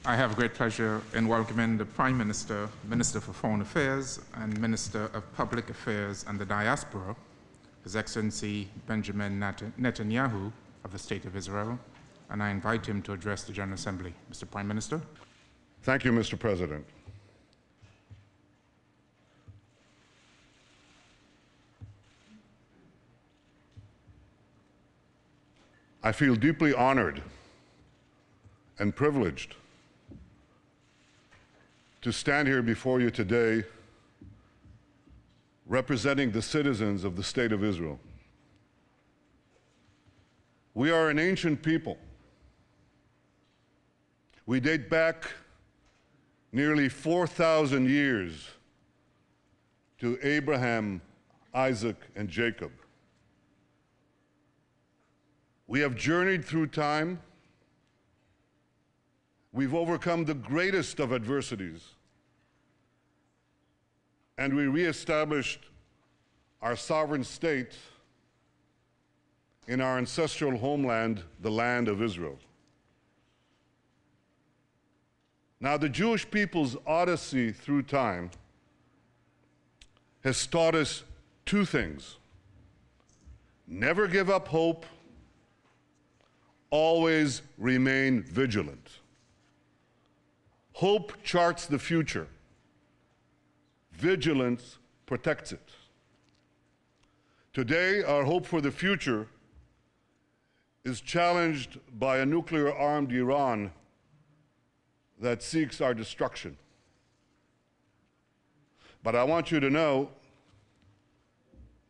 I have great pleasure in welcoming the Prime Minister, Minister for Foreign Affairs, and Minister of Public Affairs and the Diaspora, His Excellency Benjamin Netanyahu of the State of Israel, and I invite him to address the General Assembly. Mr. Prime Minister. Thank you, Mr. President. I feel deeply honored and privileged to stand here before you today representing the citizens of the State of Israel. We are an ancient people. We date back nearly 4,000 years to Abraham, Isaac, and Jacob. We have journeyed through time. We've overcome the greatest of adversities, and we reestablished our sovereign state in our ancestral homeland, the land of Israel. Now, the Jewish people's odyssey through time has taught us two things: never give up hope, always remain vigilant. Hope charts the future. Vigilance protects it. Today, our hope for the future is challenged by a nuclear-armed Iran that seeks our destruction. But I want you to know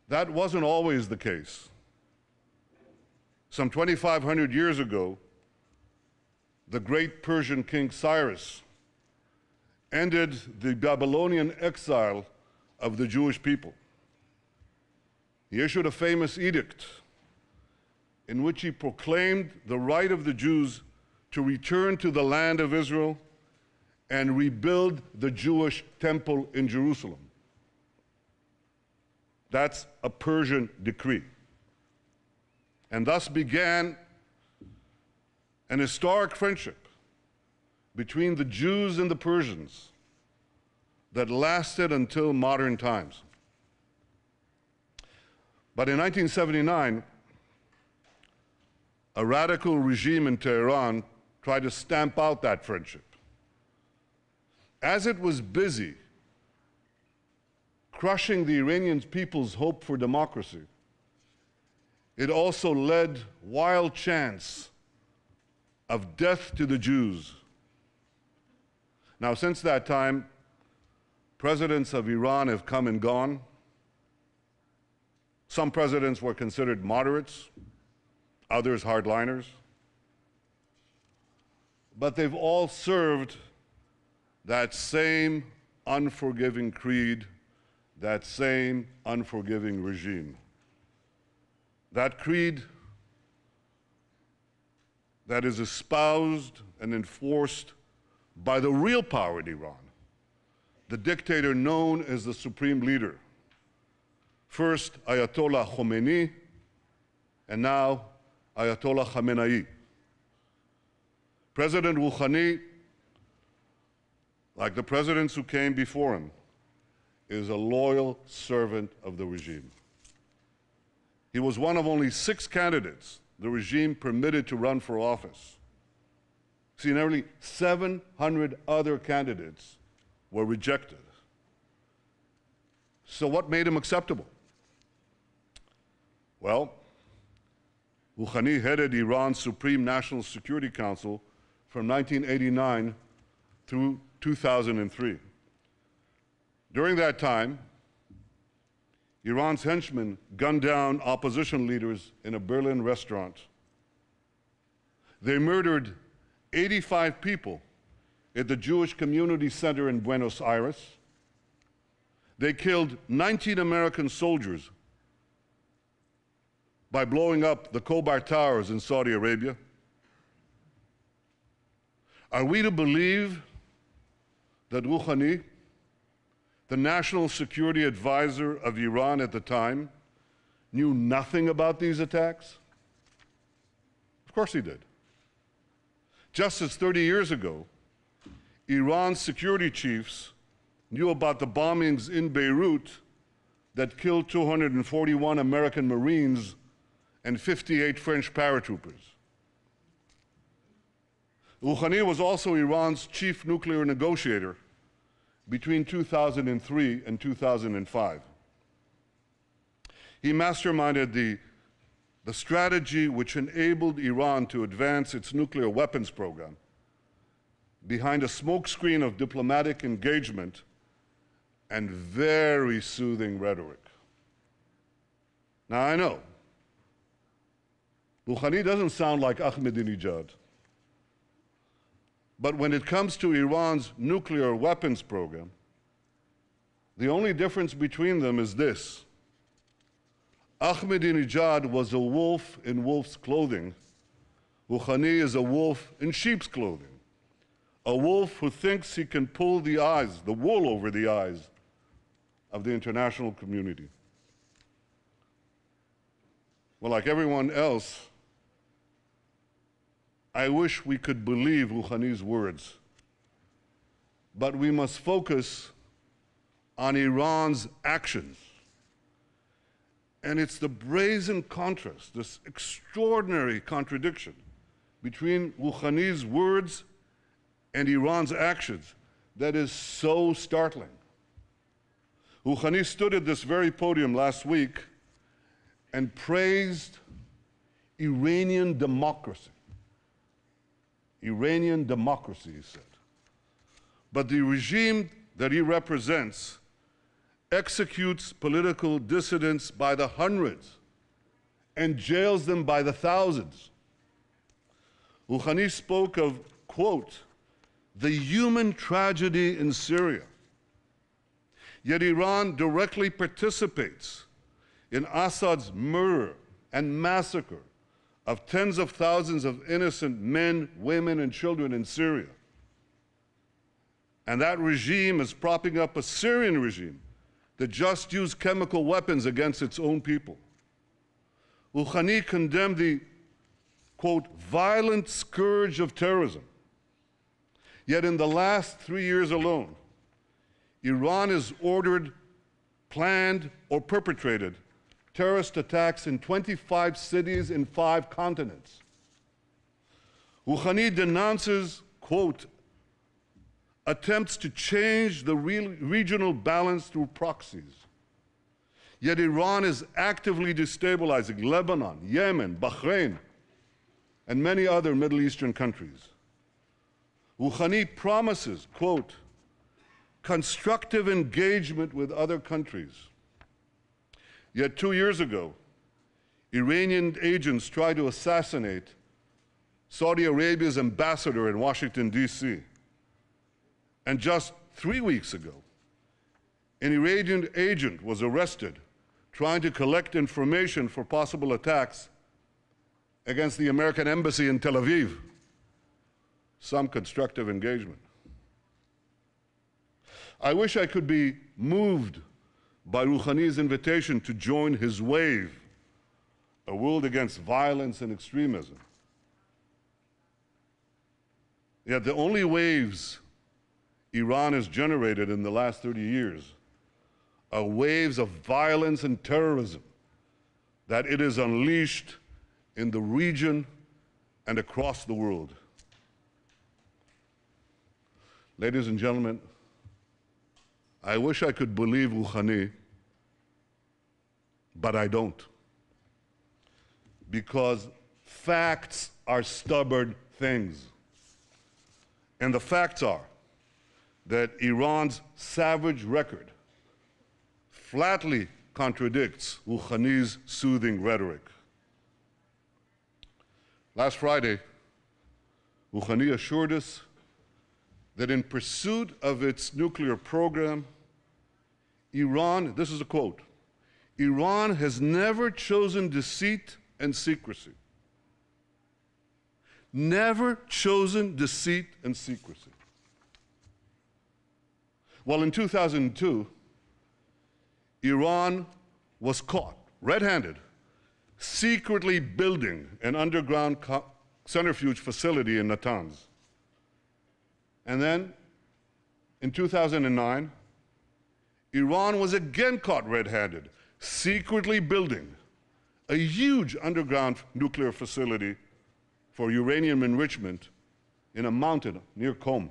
that wasn't always the case. Some 2,500 years ago, the great Persian king Cyrus ended the Babylonian exile of the Jewish people. He issued a famous edict in which he proclaimed the right of the Jews to return to the land of Israel and rebuild the Jewish temple in Jerusalem. That's a Persian decree. And thus began an historic friendship between the Jews and the Persians that lasted until modern times. But in 1979, a radical regime in Tehran tried to stamp out that friendship. As it was busy crushing the Iranian people's hope for democracy, it also led wild chants of death to the Jews. Now, since that time, presidents of Iran have come and gone. Some presidents were considered moderates, others hardliners. But they've all served that same unforgiving creed, that same unforgiving regime. That creed that is espoused and enforced by the real power in Iran, the dictator known as the supreme leader. First Ayatollah Khomeini, and now Ayatollah Khamenei. President Rouhani, like the presidents who came before him, is a loyal servant of the regime. He was one of only 6 candidates the regime permitted to run for office. See, nearly 700 other candidates were rejected. So what made him acceptable? Well, Rouhani headed Iran's Supreme National Security Council from 1989 through 2003. During that time, Iran's henchmen gunned down opposition leaders in a Berlin restaurant. They murdered 85 people at the Jewish Community Center in Buenos Aires. They killed 19 American soldiers by blowing up the Khobar Towers in Saudi Arabia. Are we to believe that Rouhani, the national security advisor of Iran at the time, knew nothing about these attacks? Of course he did. Just as 30 years ago, Iran's security chiefs knew about the bombings in Beirut that killed 241 American Marines and 58 French paratroopers. Rouhani was also Iran's chief nuclear negotiator between 2003 and 2005. He masterminded the strategy which enabled Iran to advance its nuclear weapons program behind a smokescreen of diplomatic engagement and very soothing rhetoric. Now, I know, Rouhani doesn't sound like Ahmadinejad. But when it comes to Iran's nuclear weapons program, the only difference between them is this. Ahmadinejad was a wolf in wolf's clothing. Rouhani is a wolf in sheep's clothing. A wolf who thinks he can pull the wool over the eyes of the international community. Well, like everyone else, I wish we could believe Rouhani's words, but we must focus on Iran's actions. And it's the brazen contrast, this extraordinary contradiction between Rouhani's words and Iran's actions that is so startling. Rouhani stood at this very podium last week and praised Iranian democracy. Iranian democracy, he said. But the regime that he represents executes political dissidents by the hundreds and jails them by the thousands. Rouhani spoke of, quote, the human tragedy in Syria. Yet Iran directly participates in Assad's murder and massacre of tens of thousands of innocent men, women, and children in Syria. And that regime is propping up a Syrian regime that just used chemical weapons against its own people. Rouhani condemned the, quote, violent scourge of terrorism. Yet in the last 3 years alone, Iran has ordered, planned, or perpetrated terrorist attacks in 25 cities in 5 continents. Rouhani denounces, quote, attempts to change the regional balance through proxies. Yet Iran is actively destabilizing Lebanon, Yemen, Bahrain, and many other Middle Eastern countries. Rouhani promises, quote, constructive engagement with other countries. Yet 2 years ago, Iranian agents tried to assassinate Saudi Arabia's ambassador in Washington, D.C. And just 3 weeks ago, an Iranian agent was arrested trying to collect information for possible attacks against the American embassy in Tel Aviv. Some constructive engagement. I wish I could be moved by Rouhani's invitation to join his wave, a world against violence and extremism. Yet the only waves Iran has generated in the last 30 years are waves of violence and terrorism that it has unleashed in the region and across the world. Ladies and gentlemen, I wish I could believe Rouhani, but I don't. Because facts are stubborn things. And the facts are that Iran's savage record flatly contradicts Rouhani's soothing rhetoric. Last Friday, Rouhani assured us that in pursuit of its nuclear program, Iran, this is a quote, Iran has never chosen deceit and secrecy. Never chosen deceit and secrecy. Well, in 2002, Iran was caught red-handed, secretly building an underground centrifuge facility in Natanz. And then, In 2009, Iran was again caught red-handed, secretly building a huge underground nuclear facility for uranium enrichment in a mountain near Qom.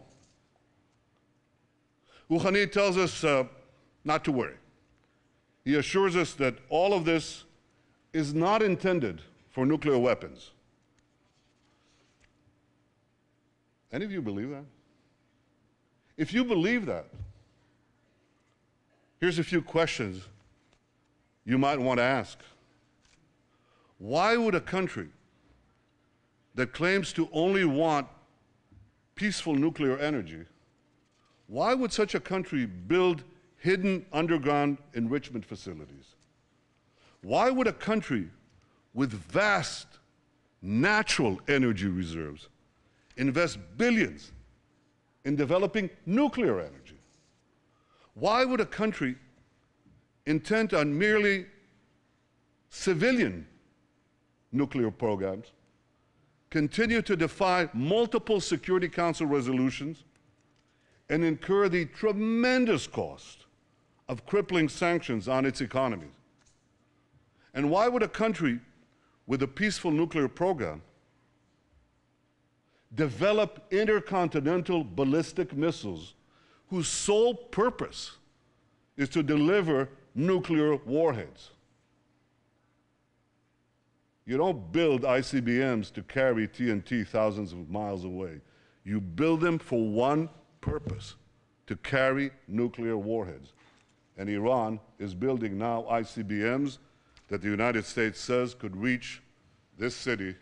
Rouhani tells us not to worry. He assures us that all of this is not intended for nuclear weapons. Any of you believe that? If you believe that, here's a few questions you might want to ask. Why would a country that claims to only want peaceful nuclear energy, why would such a country build hidden underground enrichment facilities? Why would a country with vast natural energy reserves invest billions in developing nuclear energy? Why would a country intent on merely civilian nuclear programs continue to defy multiple Security Council resolutions and incur the tremendous cost of crippling sanctions on its economies? And why would a country with a peaceful nuclear program develop intercontinental ballistic missiles whose sole purpose is to deliver nuclear warheads? You don't build ICBMs to carry TNT thousands of miles away. You build them for one purpose, to carry nuclear warheads. And Iran is building now ICBMs that the United States says could reach this city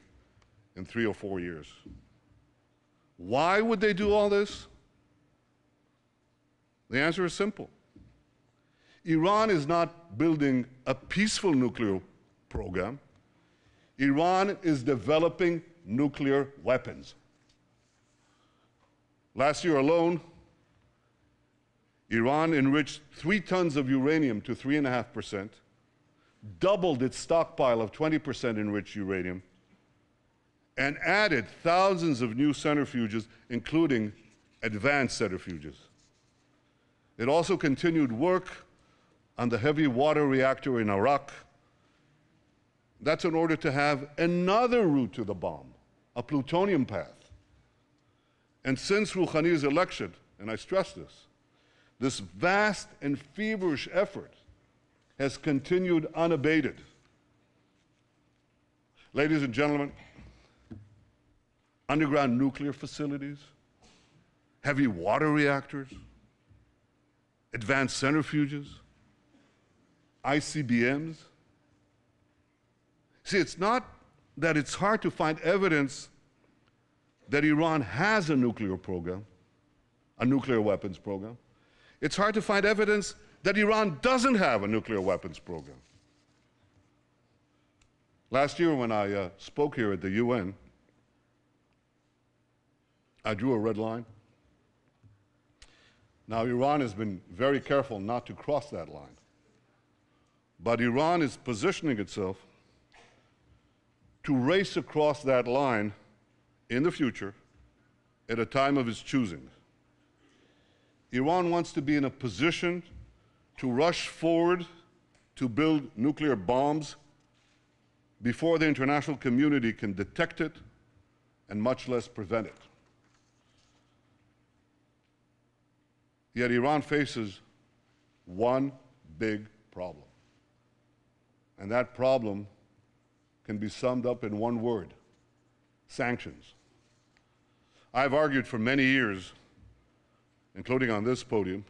in 3 or 4 years. Why would they do all this? The answer is simple. Iran is not building a peaceful nuclear program. Iran is developing nuclear weapons. Last year alone, Iran enriched 3 tons of uranium to 3.5%, doubled its stockpile of 20% enriched uranium, and added thousands of new centrifuges, including advanced centrifuges. It also continued work on the heavy water reactor in Iraq. That's in order to have another route to the bomb, a plutonium path. And since Rouhani's election, and I stress this vast and feverish effort has continued unabated. Ladies and gentlemen, underground nuclear facilities, heavy water reactors, advanced centrifuges, ICBMs. See, it's not that it's hard to find evidence that Iran has a nuclear program, a nuclear weapons program. It's hard to find evidence that Iran doesn't have a nuclear weapons program. Last year when I spoke here at the UN, I drew a red line. Now, Iran has been very careful not to cross that line. But Iran is positioning itself to race across that line in the future at a time of its choosing. Iran wants to be in a position to rush forward to build nuclear bombs before the international community can detect it and much less prevent it. Yet Iran faces one big problem. And that problem can be summed up in one word: sanctions. I've argued for many years, including on this podium,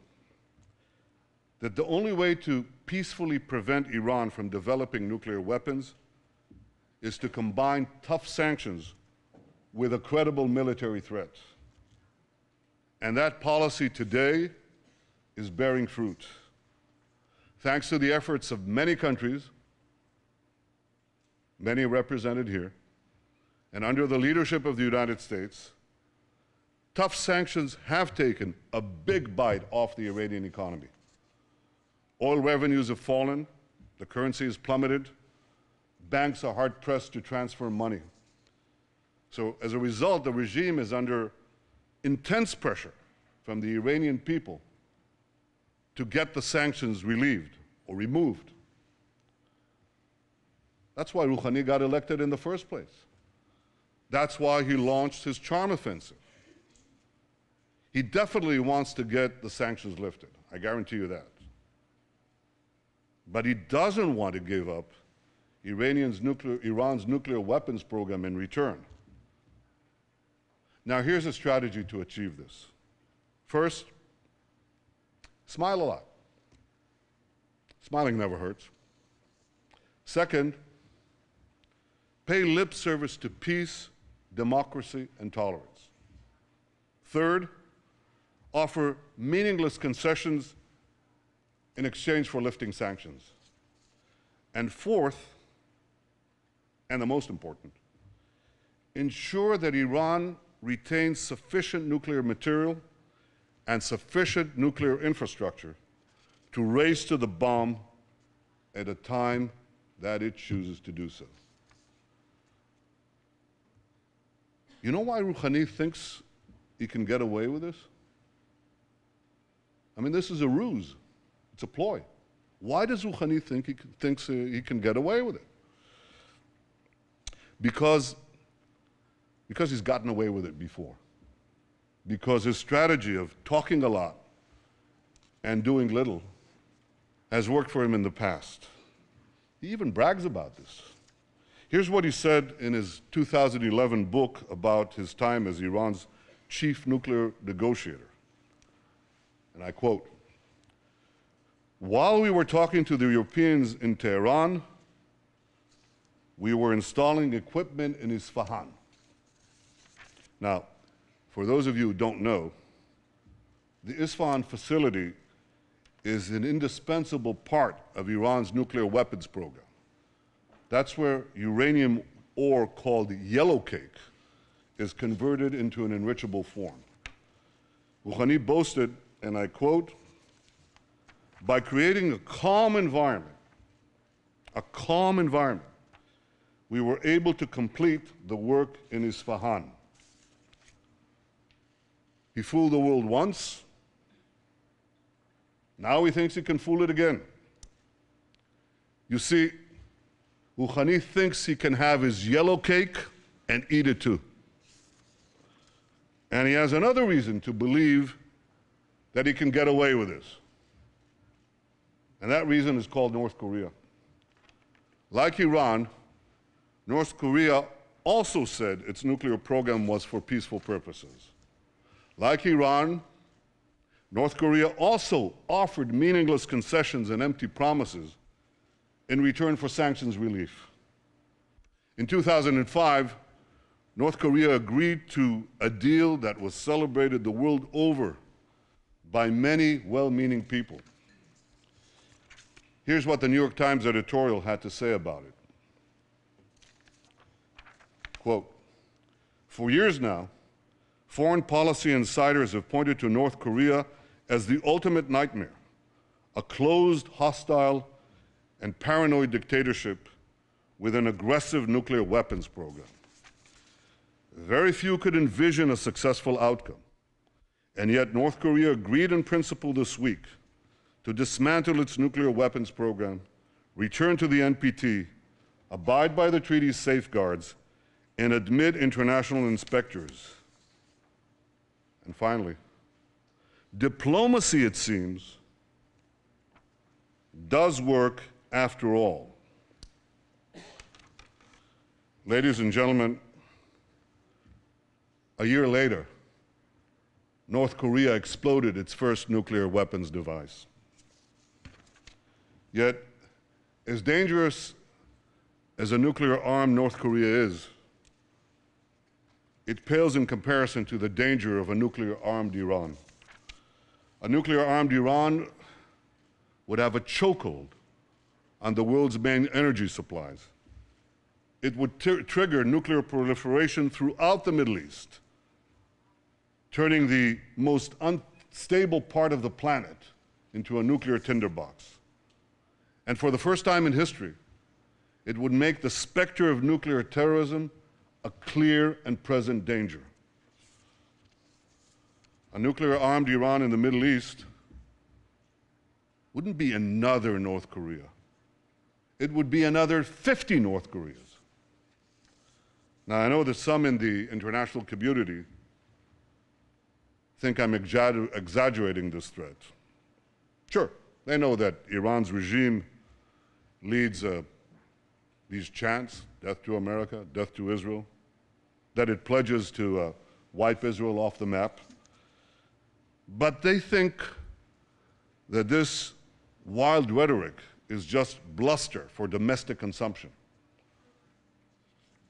that the only way to peacefully prevent Iran from developing nuclear weapons is to combine tough sanctions with a credible military threat. And that policy today is bearing fruit. Thanks to the efforts of many countries, many represented here, and under the leadership of the United States, tough sanctions have taken a big bite off the Iranian economy. Oil revenues have fallen, the currency has plummeted, banks are hard-pressed to transfer money. So as a result, the regime is under intense pressure from the Iranian people to get the sanctions relieved or removed. That's why Rouhani got elected in the first place. That's why he launched his charm offensive. He definitely wants to get the sanctions lifted, I guarantee you that. But he doesn't want to give up Iran's nuclear weapons program in return. Now, here's a strategy to achieve this. First, smile a lot. Smiling never hurts. Second, pay lip service to peace, democracy, and tolerance. Third, offer meaningless concessions in exchange for lifting sanctions. And fourth, and the most important, ensure that Iran retains sufficient nuclear material and sufficient nuclear infrastructure to race to the bomb at a time that it chooses to do so. You know why Rouhani thinks he can get away with this? I mean, this is a ruse. It's a ploy. Why does Rouhani think he can get away with it? Because he's gotten away with it before. Because his strategy of talking a lot and doing little has worked for him in the past. He even brags about this. Here's what he said in his 2011 book about his time as Iran's chief nuclear negotiator. And I quote, "While we were talking to the Europeans in Tehran, we were installing equipment in Isfahan." Now, for those of you who don't know, the Isfahan facility is an indispensable part of Iran's nuclear weapons program. That's where uranium ore called yellow cake is converted into an enrichable form. Rouhani boasted, and I quote, "By creating a calm environment, we were able to complete the work in Isfahan." He fooled the world once. Now he thinks he can fool it again. You see, Rouhani thinks he can have his yellow cake and eat it too. And he has another reason to believe that he can get away with this. And that reason is called North Korea. Like Iran, North Korea also said its nuclear program was for peaceful purposes. Like Iran, North Korea also offered meaningless concessions and empty promises in return for sanctions relief. In 2005, North Korea agreed to a deal that was celebrated the world over by many well-meaning people. Here's what the New York Times editorial had to say about it. Quote, "For years now, foreign policy insiders have pointed to North Korea as the ultimate nightmare, a closed, hostile, and paranoid dictatorship with an aggressive nuclear weapons program. Very few could envision a successful outcome, and yet North Korea agreed in principle this week to dismantle its nuclear weapons program, return to the NPT, abide by the treaty's safeguards, and admit international inspectors. And finally, diplomacy, it seems, does work after all." Ladies and gentlemen, a year later, North Korea exploded its first nuclear weapons device. Yet, as dangerous as a nuclear-armed North Korea is, it pales in comparison to the danger of a nuclear-armed Iran. A nuclear-armed Iran would have a chokehold on the world's main energy supplies. It would trigger nuclear proliferation throughout the Middle East, turning the most unstable part of the planet into a nuclear tinderbox. And for the first time in history, it would make the specter of nuclear terrorism a clear and present danger. A nuclear-armed Iran in the Middle East wouldn't be another North Korea. It would be another 50 North Koreas. Now, I know that some in the international community think I'm exaggerating this threat. Sure, they know that Iran's regime leads these chants, death to America, death to Israel, that it pledges to wipe Israel off the map. But they think that this wild rhetoric is just bluster for domestic consumption.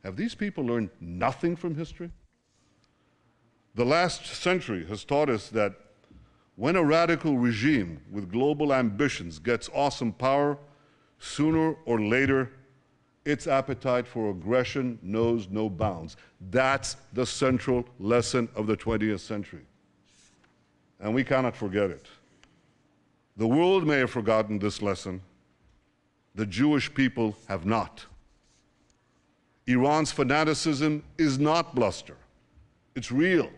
Have these people learned nothing from history? The last century has taught us that when a radical regime with global ambitions gets awesome power, sooner or later, its appetite for aggression knows no bounds. That's the central lesson of the 20th century. And we cannot forget it. The world may have forgotten this lesson. The Jewish people have not. Iran's fanaticism is not bluster. It's real.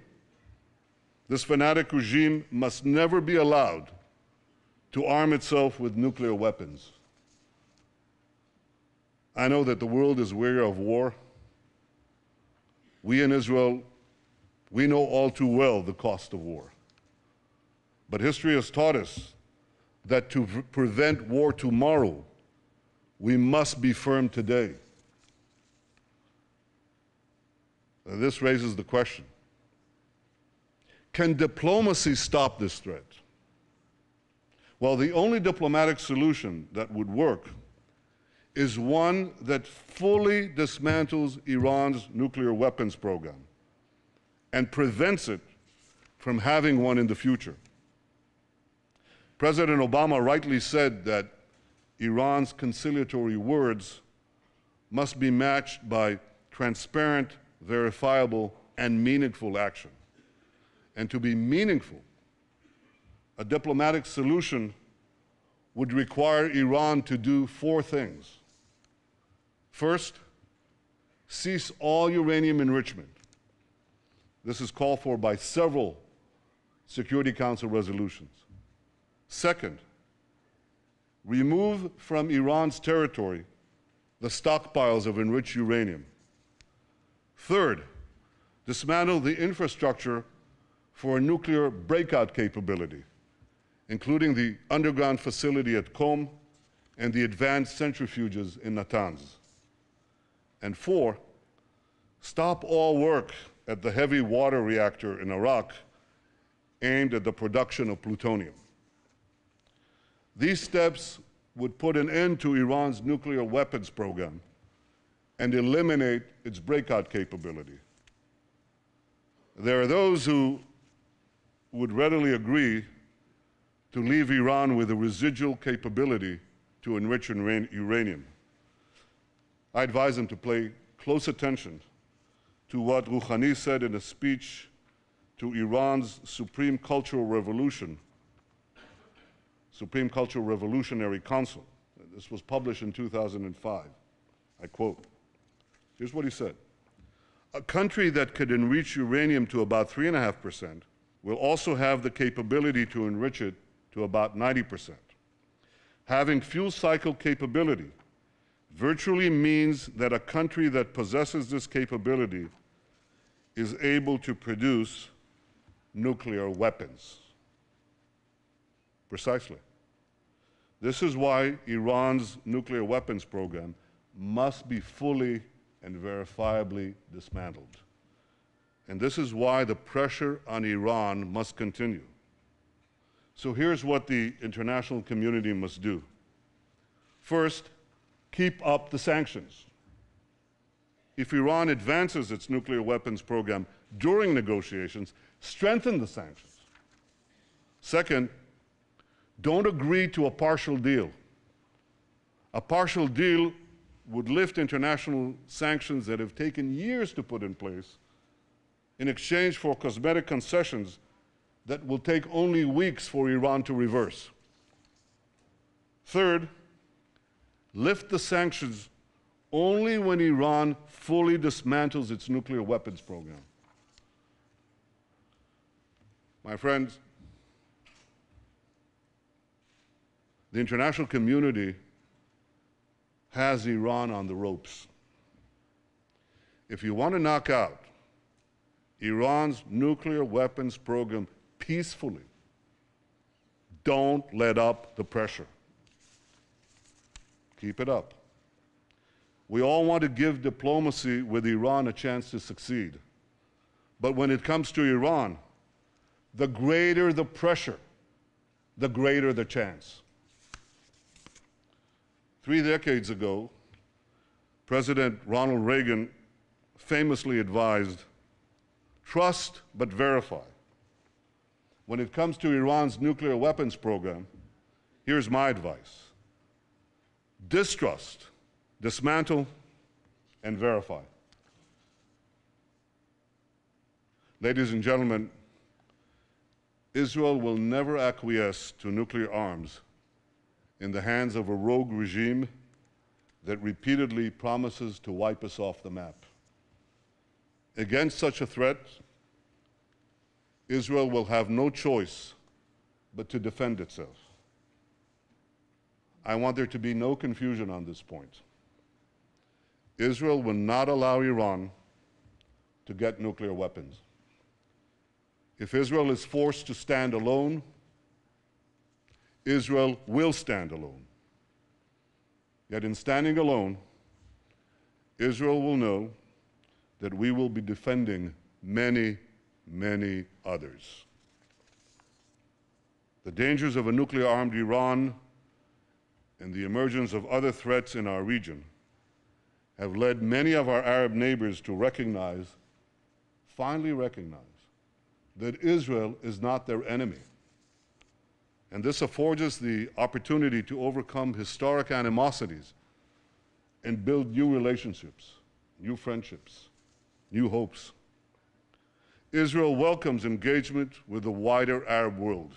This fanatic regime must never be allowed to arm itself with nuclear weapons. I know that the world is weary of war. We in Israel, we know all too well the cost of war. But history has taught us that to prevent war tomorrow, we must be firm today. This raises the question, can diplomacy stop this threat? Well, the only diplomatic solution that would work is one that fully dismantles Iran's nuclear weapons program and prevents it from having one in the future. President Obama rightly said that Iran's conciliatory words must be matched by transparent, verifiable, and meaningful action. And to be meaningful, a diplomatic solution would require Iran to do four things. First, cease all uranium enrichment. This is called for by several Security Council resolutions. Second, remove from Iran's territory the stockpiles of enriched uranium. Third, dismantle the infrastructure for a nuclear breakout capability, including the underground facility at Qom and the advanced centrifuges in Natanz. And four, stop all work at the heavy water reactor in Iraq aimed at the production of plutonium. These steps would put an end to Iran's nuclear weapons program and eliminate its breakout capability. There are those who would readily agree to leave Iran with a residual capability to enrich uranium. I advise them to pay close attention to what Rouhani said in a speech to Iran's Supreme Cultural Revolutionary Council. This was published in 2005. I quote, here's what he said. A country that could enrich uranium to about 3.5% will also have the capability to enrich it to about 90%. Having fuel cycle capability virtually means that a country that possesses this capability is able to produce nuclear weapons. Precisely. This is why Iran's nuclear weapons program must be fully and verifiably dismantled. And this is why the pressure on Iran must continue. So here's what the international community must do. First, keep up the sanctions. If Iran advances its nuclear weapons program during negotiations, strengthen the sanctions. Second, don't agree to a partial deal. A partial deal would lift international sanctions that have taken years to put in place in exchange for cosmetic concessions that will take only weeks for Iran to reverse. Third, lift the sanctions only when Iran fully dismantles its nuclear weapons program. My friends, the international community has Iran on the ropes. If you want to knock out Iran's nuclear weapons program peacefully, don't let up the pressure. Keep it up. We all want to give diplomacy with Iran a chance to succeed. But when it comes to Iran, the greater the pressure, the greater the chance. 3 decades ago, President Ronald Reagan famously advised, trust but verify. When it comes to Iran's nuclear weapons program, here's my advice. Distrust, dismantle, and verify. Ladies and gentlemen, Israel will never acquiesce to nuclear arms in the hands of a rogue regime that repeatedly promises to wipe us off the map. Against such a threat, Israel will have no choice but to defend itself. I want there to be no confusion on this point. Israel will not allow Iran to get nuclear weapons. If Israel is forced to stand alone, Israel will stand alone. Yet in standing alone, Israel will know that we will be defending many, many others. The dangers of a nuclear-armed Iran and the emergence of other threats in our region have led many of our Arab neighbors to recognize, finally recognize, that Israel is not their enemy. And this affords us the opportunity to overcome historic animosities and build new relationships, new friendships, new hopes. Israel welcomes engagement with the wider Arab world.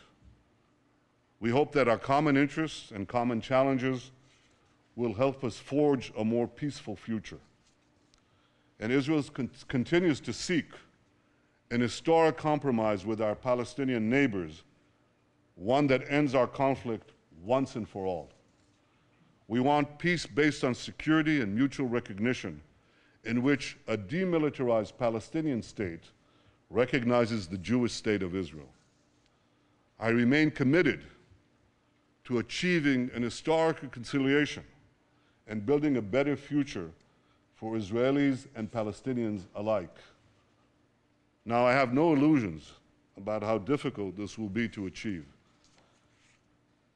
We hope that our common interests and common challenges will help us forge a more peaceful future. And Israel continues to seek an historic compromise with our Palestinian neighbors, one that ends our conflict once and for all. We want peace based on security and mutual recognition, in which a demilitarized Palestinian state recognizes the Jewish state of Israel. I remain committed to achieving an historic reconciliation and building a better future for Israelis and Palestinians alike. Now, I have no illusions about how difficult this will be to achieve.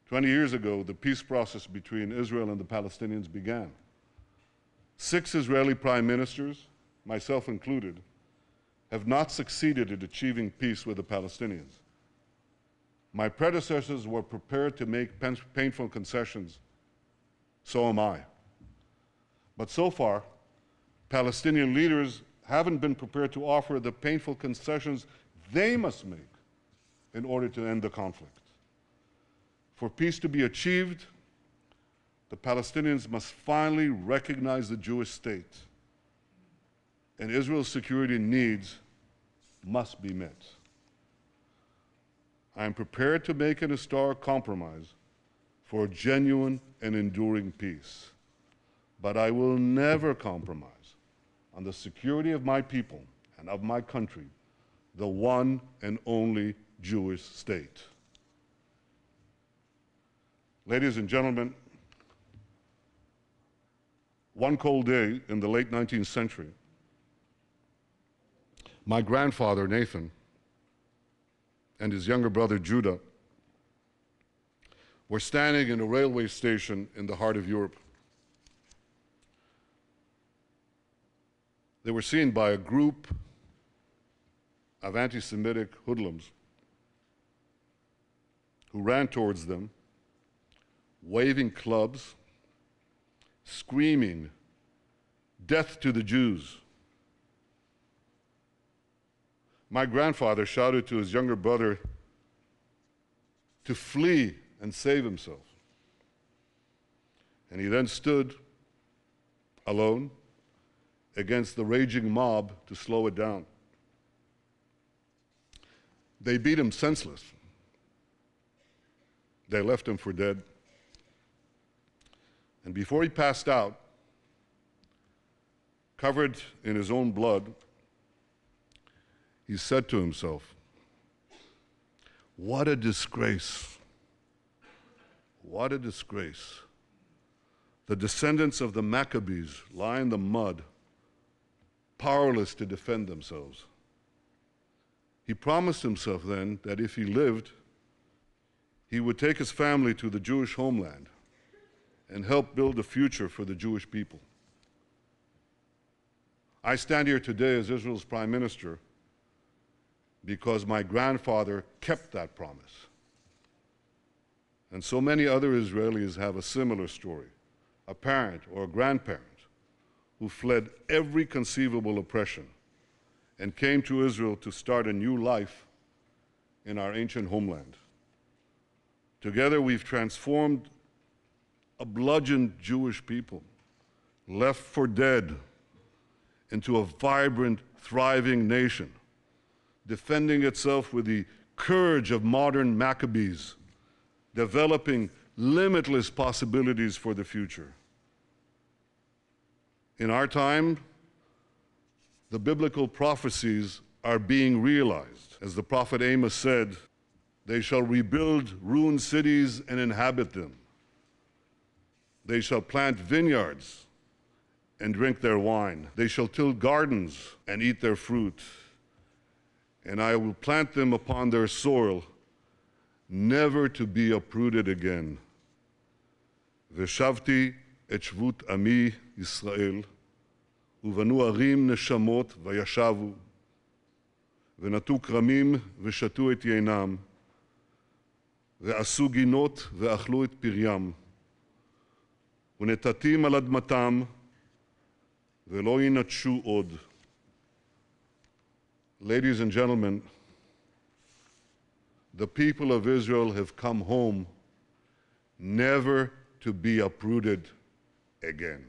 20 years ago, the peace process between Israel and the Palestinians began. 6 Israeli prime ministers, myself included, have not succeeded in achieving peace with the Palestinians. My predecessors were prepared to make painful concessions. So am I. But so far, Palestinian leaders haven't been prepared to offer the painful concessions they must make in order to end the conflict. For peace to be achieved, the Palestinians must finally recognize the Jewish state, and Israel's security needs must be met. I am prepared to make an historic compromise for a genuine and enduring peace, but I will never compromise on the security of my people and of my country, the one and only Jewish state. Ladies and gentlemen, one cold day in the late 19th century, my grandfather, Nathan, and his younger brother, Judah, were standing in a railway station in the heart of Europe. They were seen by a group of anti-Semitic hoodlums who ran towards them, waving clubs, screaming, "Death to the Jews." My grandfather shouted to his younger brother to flee and save himself. And he then stood alone against the raging mob to slow it down. They beat him senseless. They left him for dead. And before he passed out, covered in his own blood, he said to himself, "What a disgrace. What a disgrace. The descendants of the Maccabees lie in the mud, powerless to defend themselves." He promised himself then that if he lived, he would take his family to the Jewish homeland and help build a future for the Jewish people. I stand here today as Israel's Prime Minister because my grandfather kept that promise. And so many other Israelis have a similar story, a parent or a grandparent who fled every conceivable oppression and came to Israel to start a new life in our ancient homeland. Together we've transformed a bludgeoned Jewish people, left for dead, into a vibrant, thriving nation, defending itself with the courage of modern Maccabees, developing limitless possibilities for the future. In our time, the biblical prophecies are being realized. As the prophet Amos said, "They shall rebuild ruined cities and inhabit them. They shall plant vineyards and drink their wine. They shall till gardens and eat their fruit. And I will plant them upon their soil, never to be uprooted again. ושבתי את שבות עמי ישראל, ובנו ערים נשמות וישבו, ונטעו כרמים ושתו את יינם, ועשו גינות ואכלו את פריים, ונטעתים על אדמתם, ולא ינטשו עוד." Ladies and gentlemen, the people of Israel have come home never to be uprooted again.